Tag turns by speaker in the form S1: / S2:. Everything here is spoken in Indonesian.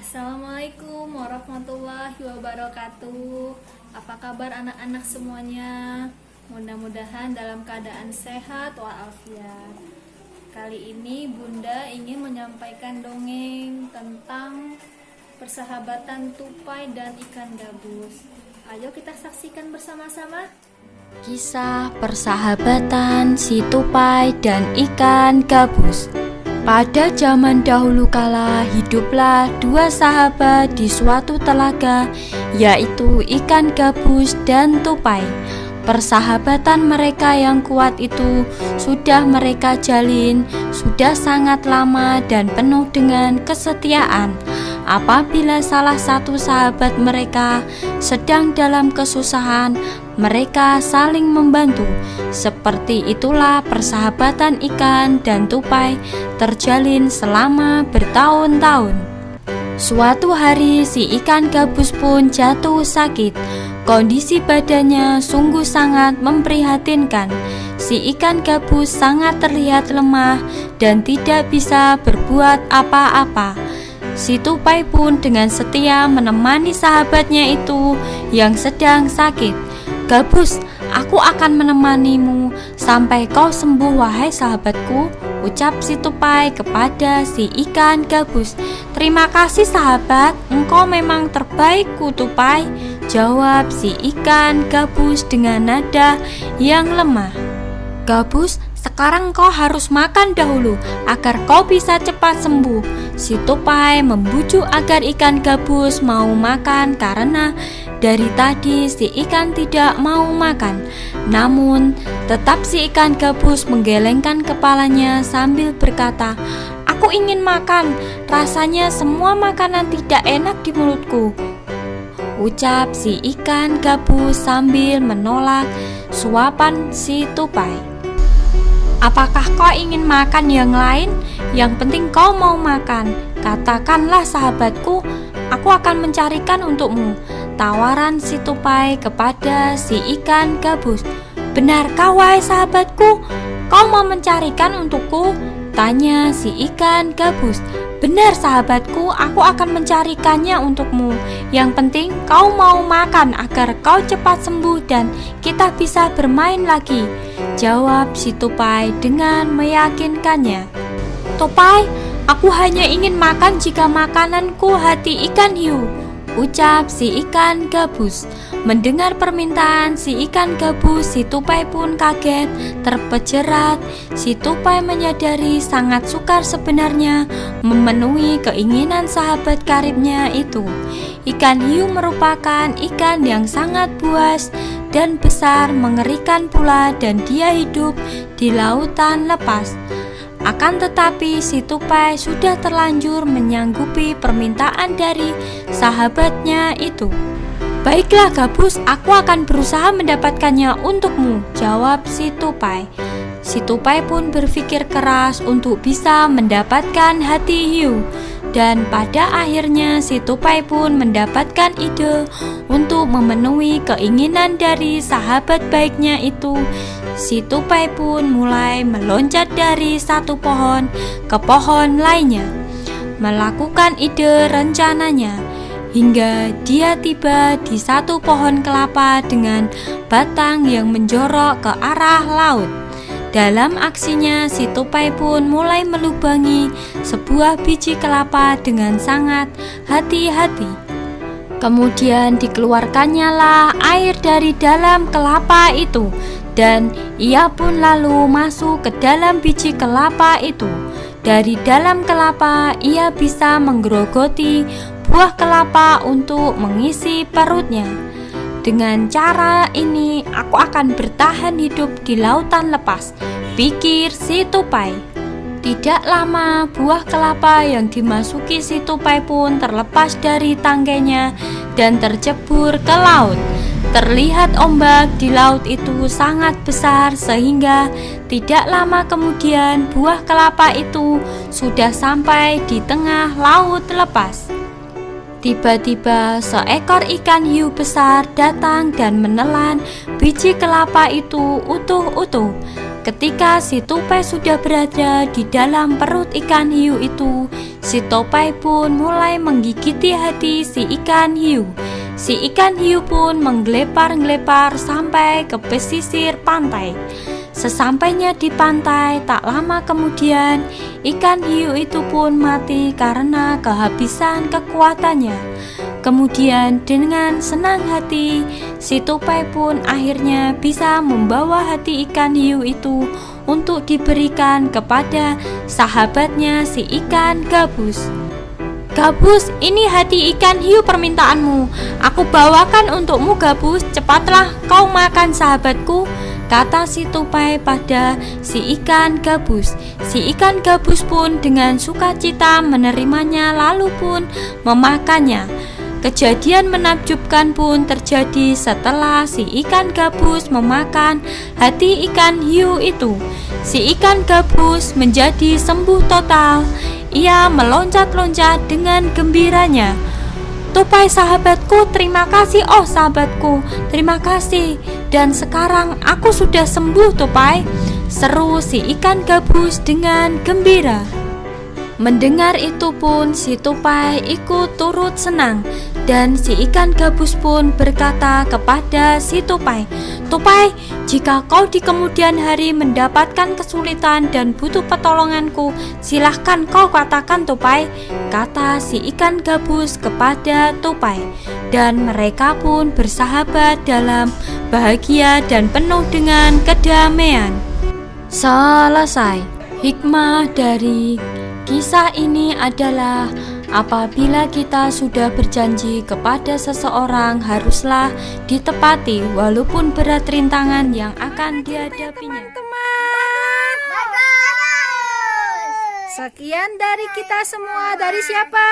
S1: Assalamualaikum warahmatullahi wabarakatuh. Apa kabar anak-anak semuanya? Mudah-mudahan dalam keadaan sehat walafiat. Kali ini Bunda ingin menyampaikan dongeng tentang persahabatan tupai dan ikan gabus. Ayo kita saksikan bersama-sama.
S2: Kisah persahabatan si tupai dan ikan gabus. Pada zaman dahulu kala hiduplah dua sahabat di suatu telaga, yaitu ikan gabus dan tupai. Persahabatan mereka yang kuat itu sudah mereka jalin sudah sangat lama dan penuh dengan kesetiaan. Apabila salah satu sahabat mereka sedang dalam kesusahan, mereka saling membantu. Seperti itulah persahabatan ikan dan tupai terjalin selama bertahun-tahun. Suatu hari si ikan gabus pun jatuh sakit. Kondisi badannya sungguh sangat memprihatinkan. Si ikan gabus sangat terlihat lemah dan tidak bisa berbuat apa-apa. Si tupai pun dengan setia menemani sahabatnya itu yang sedang sakit. "Gabus, aku akan menemanimu sampai kau sembuh, wahai sahabatku," ucap si tupai kepada si ikan gabus. "Terima kasih sahabat, engkau memang terbaikku tupai," jawab si ikan gabus dengan nada yang lemah. "Gabus, sekarang kau harus makan dahulu agar kau bisa cepat sembuh." Si tupai membujuk agar ikan gabus mau makan karena dari tadi si ikan tidak mau makan. Namun tetap si ikan gabus menggelengkan kepalanya sambil berkata, "Aku ingin makan, rasanya semua makanan tidak enak di mulutku," ucap si ikan gabus sambil menolak suapan si tupai. "Apakah kau ingin makan yang lain? Yang penting kau mau makan. Katakanlah sahabatku, aku akan mencarikan untukmu," tawaran si tupai kepada si ikan gabus. "Benarkah wahai sahabatku, kau mau mencarikan untukku?" tanya si ikan gabus. "Benar sahabatku, aku akan mencarikannya untukmu. Yang penting kau mau makan agar kau cepat sembuh dan kita bisa bermain lagi," jawab si tupai dengan meyakinkannya. "Tupai, aku hanya ingin makan jika makananku hati ikan hiu," ucap si ikan gabus. Mendengar permintaan si ikan gabus, si tupai pun kaget, terpejerat. Si tupai menyadari sangat sukar sebenarnya memenuhi keinginan sahabat karibnya itu. Ikan hiu merupakan ikan yang sangat buas dan besar, mengerikan pula, dan dia hidup di lautan lepas. Akan tetapi si tupai sudah terlanjur menyanggupi permintaan dari sahabatnya itu. "Baiklah gabus, aku akan berusaha mendapatkannya untukmu," jawab si tupai. Si tupai pun berpikir keras untuk bisa mendapatkan hati hiu. Dan pada akhirnya si tupai pun mendapatkan ide untuk memenuhi keinginan dari sahabat baiknya itu. Si tupai pun mulai meloncat dari satu pohon ke pohon lainnya, melakukan ide rencananya, hingga dia tiba di satu pohon kelapa dengan batang yang menjorok ke arah laut. Dalam aksinya, si tupai pun mulai melubangi sebuah biji kelapa dengan sangat hati-hati. Kemudian dikeluarkannya lah air dari dalam kelapa itu, dan ia pun lalu masuk ke dalam biji kelapa itu. Dari dalam kelapa ia bisa menggerogoti buah kelapa untuk mengisi perutnya. "Dengan cara ini aku akan bertahan hidup di lautan lepas," pikir si tupai. Tidak lama buah kelapa yang dimasuki si tupai pun terlepas dari tangkainya dan tercebur ke laut. Terlihat ombak di laut itu sangat besar sehingga tidak lama kemudian buah kelapa itu sudah sampai di tengah laut lepas. Tiba-tiba seekor ikan hiu besar datang dan menelan biji kelapa itu utuh-utuh. Ketika si tupai sudah berada di dalam perut ikan hiu itu, si tupai pun mulai menggigiti hati si ikan hiu. Si ikan hiu pun menggelepar-gelepar sampai ke pesisir pantai. Sesampainya di pantai, tak lama kemudian ikan hiu itu pun mati karena kehabisan kekuatannya. Kemudian dengan senang hati, si tupai pun akhirnya bisa membawa hati ikan hiu itu untuk diberikan kepada sahabatnya si ikan gabus. Gabus, ini hati ikan hiu permintaanmu. Aku bawakan untukmu, Gabus. Cepatlah kau makan sahabatku, kata si tupai pada si ikan gabus. Si ikan gabus pun dengan sukacita menerimanya lalu pun memakannya. Kejadian menakjubkan pun terjadi setelah si ikan gabus memakan hati ikan hiu itu. Si ikan gabus menjadi sembuh total. Ia meloncat-loncat dengan gembiranya. Tupai sahabatku, terima kasih. Oh sahabatku, terima kasih. Dan sekarang aku sudah sembuh, Tupai, seru si ikan gabus dengan gembira. Mendengar itu pun si tupai ikut turut senang. Dan si ikan gabus pun berkata kepada si tupai, Tupai, jika kau di kemudian hari mendapatkan kesulitan dan butuh pertolonganku, silahkan kau katakan, Tupai, kata si ikan gabus kepada tupai. Dan mereka pun bersahabat dalam bahagia dan penuh dengan kedamaian. Selesai. Hikmah dari kisah ini adalah apabila kita sudah berjanji kepada seseorang, haruslah ditepati walaupun berat rintangan yang akan dihadapinya.
S1: Sekian dari kita semua. Dari siapa?